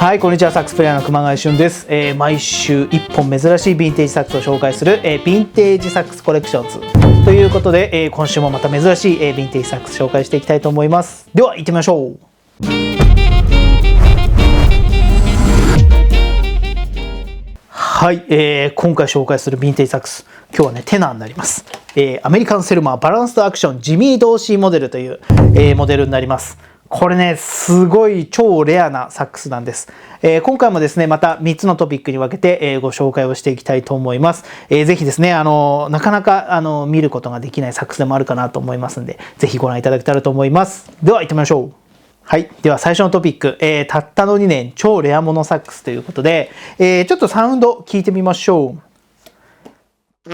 はい、こんにちは。サックスプレイヤーの熊谷俊です。毎週1本珍しいヴィンテージサックスを紹介する、ヴィンテージサックスコレクションズということで、今週もまた珍しい、ヴィンテージサックス紹介していきたいと思います。では行ってみましょう。はい、今回紹介するヴィンテージサックス、今日はねテナーになります。アメリカンセルマーバランスドアクションジミー・ドーシーモデルという、モデルになります。これね、すごい超レアなサックスなんです。今回もですね、また3つのトピックに分けて、ご紹介をしていきたいと思います。ぜひですね、なかなか見ることができないサックスでもあるかなと思いますんで、ぜひご覧いただけたらと思います。では行ってみましょう。はい。では最初のトピック、たったの2年超レアモノサックスということで、ちょっとサウンド聞いてみましょう。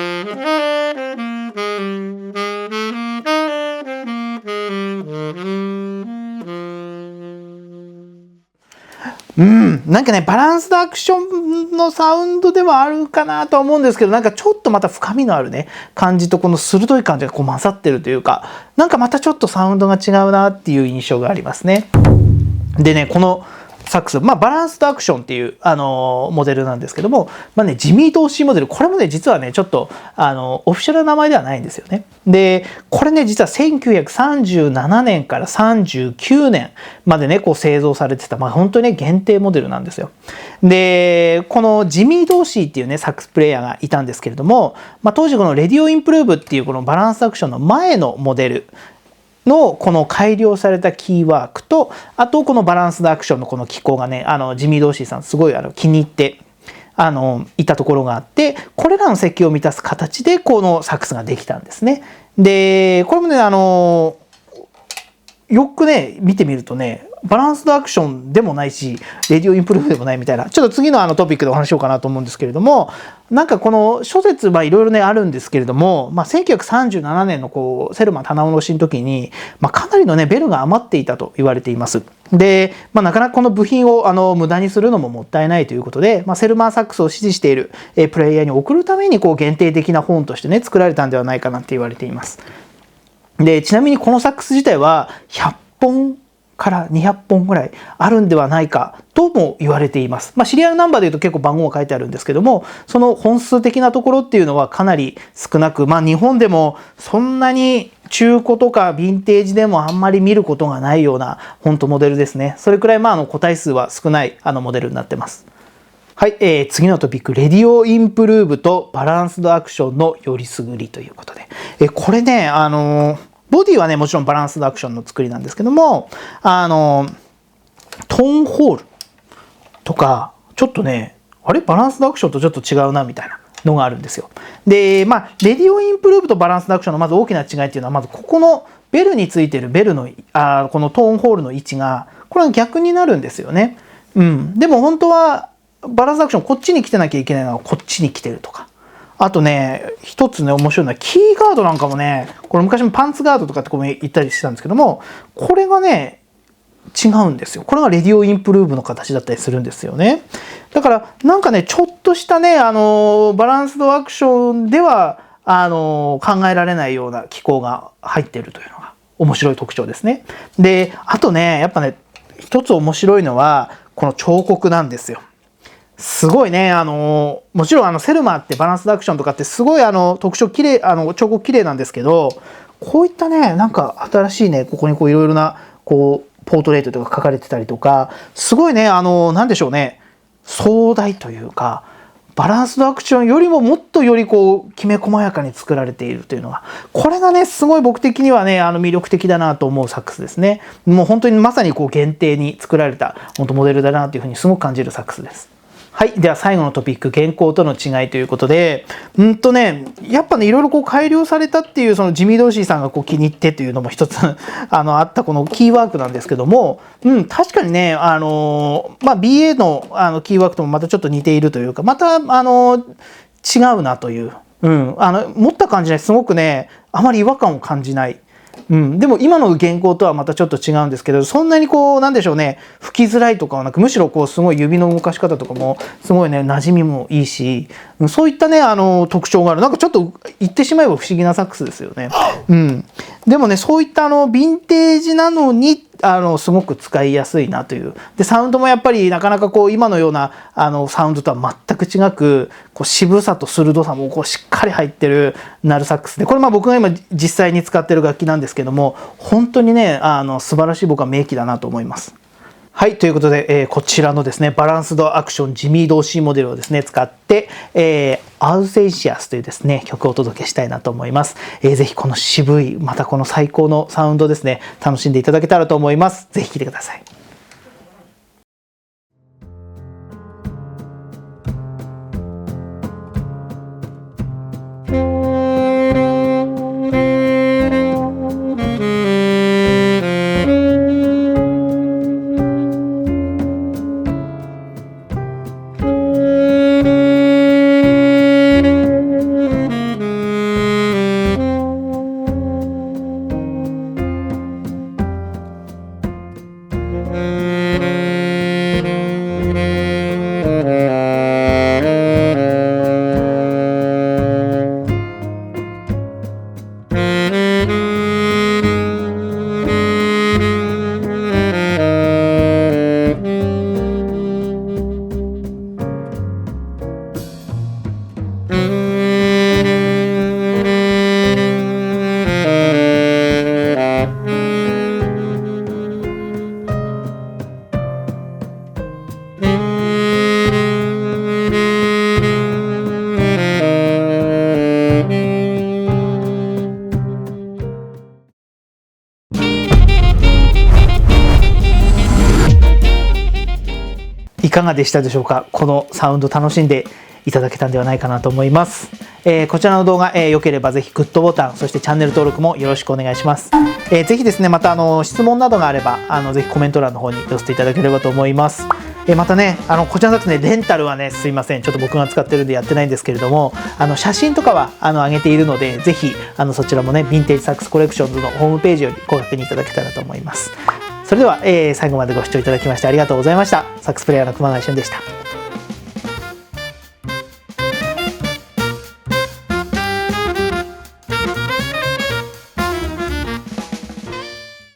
なんかね、バランスドアクションのサウンドではあるかなとは思うんですけど、なんかちょっとまた深みのあるね、感じとこの鋭い感じがこう混ざってるというか、なんかまたちょっとサウンドが違うなっていう印象がありますね。でね、このサックス、バランスドアクションっていう、モデルなんですけども、ジミー・ドーシーモデル、これもね、実はね、ちょっと、オフィシャルな名前ではないんですよね。で、これね、実は1937年から39年までね、こう製造されてた、本当にね、限定モデルなんですよ。で、このジミー・ドーシーっていうね、サックスプレイヤーがいたんですけれども、当時このレディオ・インプルーブっていうこのバランスドアクションの前のモデル、のこの改良されたキーワークと、あとこのバランスドアクションのこの機構がね、ジミー・ドーシーさんすごい気に入っていたところがあって、これらの設計を満たす形でこのサックスができたんですね。でこれもねよくね見てみるとね、バランスドアクションでもないしレディオインプルーブでもないみたいな、ちょっと次のトピックでお話しようかなと思うんですけれども、なんかこの諸説いろいろねあるんですけれども、1937年のこうセルマ棚卸しの時に、かなりのねベルが余っていたと言われています。で、なかなかこの部品を無駄にするのももったいないということで、セルマーサックスを支持しているプレイヤーに送るためにこう限定的な本としてね作られたんではないかなって言われています。でちなみにこのサックス自体は100本から200本ぐらいあるんではないかとも言われています。シリアルナンバーでいうと結構番号が書いてあるんですけども、その本数的なところっていうのはかなり少なく、日本でもそんなに中古とかヴィンテージでもあんまり見ることがないような本当モデルですね。それくらい個体数は少ないモデルになってます。はい、次のトピック、レディオインプルーブとバランスドアクションのよりすぐりということで、これねボディはねもちろんバランスドアクションの作りなんですけども、トーンホールとかちょっとねバランスドアクションとちょっと違うなみたいなのがあるんですよ。でレディオインプルーブとバランスドアクションのまず大きな違いっていうのは、まずここのベルについてるベルのこのトーンホールの位置がこれは逆になるんですよね。でも本当はバランスドアクションこっちに来てなきゃいけないのはこっちに来てるとか。あとね、一つね、面白いのは、キーガードなんかもね、これ昔もパンツガードとかってこう言ったりしてたんですけども、これがね、違うんですよ。これがレディオインプルーブの形だったりするんですよね。だから、なんかね、ちょっとしたね、バランスドアクションでは、考えられないような機構が入っているというのが面白い特徴ですね。で、あとね、やっぱね、一つ面白いのは、この彫刻なんですよ。すごいね、もちろんセルマーってバランスドアクションとかってすごい特徴きれい、彫刻きれいなんですけど、こういったね、なんか新しいね、ここにこういろいろな、こう、ポートレートとか書かれてたりとか、すごいね、なんでしょうね、壮大というか、バランスドアクションよりももっとよりこう、きめ細やかに作られているというのが、これがね、すごい僕的にはね、魅力的だなと思うサックスですね。もう本当にまさにこう、限定に作られた、本当モデルだなというふうにすごく感じるサックスです。はい。では最後のトピック、現行との違いということで、やっぱね、いろいろこう改良されたっていう、そのジミー・ドーシーさんがこう気に入ってというのも一つあったこのキーワークなんですけども、確かにね、BA のキーワークともまたちょっと似ているというか、また違うなという、持った感じですごくね、あまり違和感を感じない。でも今の原稿とはまたちょっと違うんですけど、そんなにこうなんでしょうね、吹きづらいとかはなく、むしろこうすごい指の動かし方とかもすごいね馴染みもいいし、そういったね特徴がある、なんかちょっと言ってしまえば不思議なサックスですよね。でもねそういったヴィンテージなのにすごく使いやすいなという。でサウンドもやっぱりなかなかこう今のようなサウンドとは全く違く、こう渋さと鋭さもこうしっかり入ってるナルサックスで、これ僕が今実際に使ってる楽器なんですけども、本当にね素晴らしい僕は名器だなと思います。はい、ということで、こちらのですねバランスドアクションジミー・ドーシーモデルをですね使って、アウセイシアスというですね曲をお届けしたいなと思います。ぜひこの渋い、またこの最高のサウンドですね、楽しんでいただけたらと思います。ぜひ聴いてください。いかがでしたでしょうか。このサウンド楽しんでいただけたんではないかなと思います。こちらの動画、良ければぜひグッドボタン、そしてチャンネル登録もよろしくお願いします。ぜひですね、また質問などがあればぜひコメント欄の方に寄せていただければと思います。またねこちらのですねレンタルはね、すいません、ちょっと僕が使ってるんでやってないんですけれども、写真とかは上げているので、ぜひそちらもねヴィンテージサックスコレクションズのホームページよりご確認いただけたらと思います。それでは、最後までご視聴いただきましてありがとうございました。サックスプレイヤーの熊谷俊でした。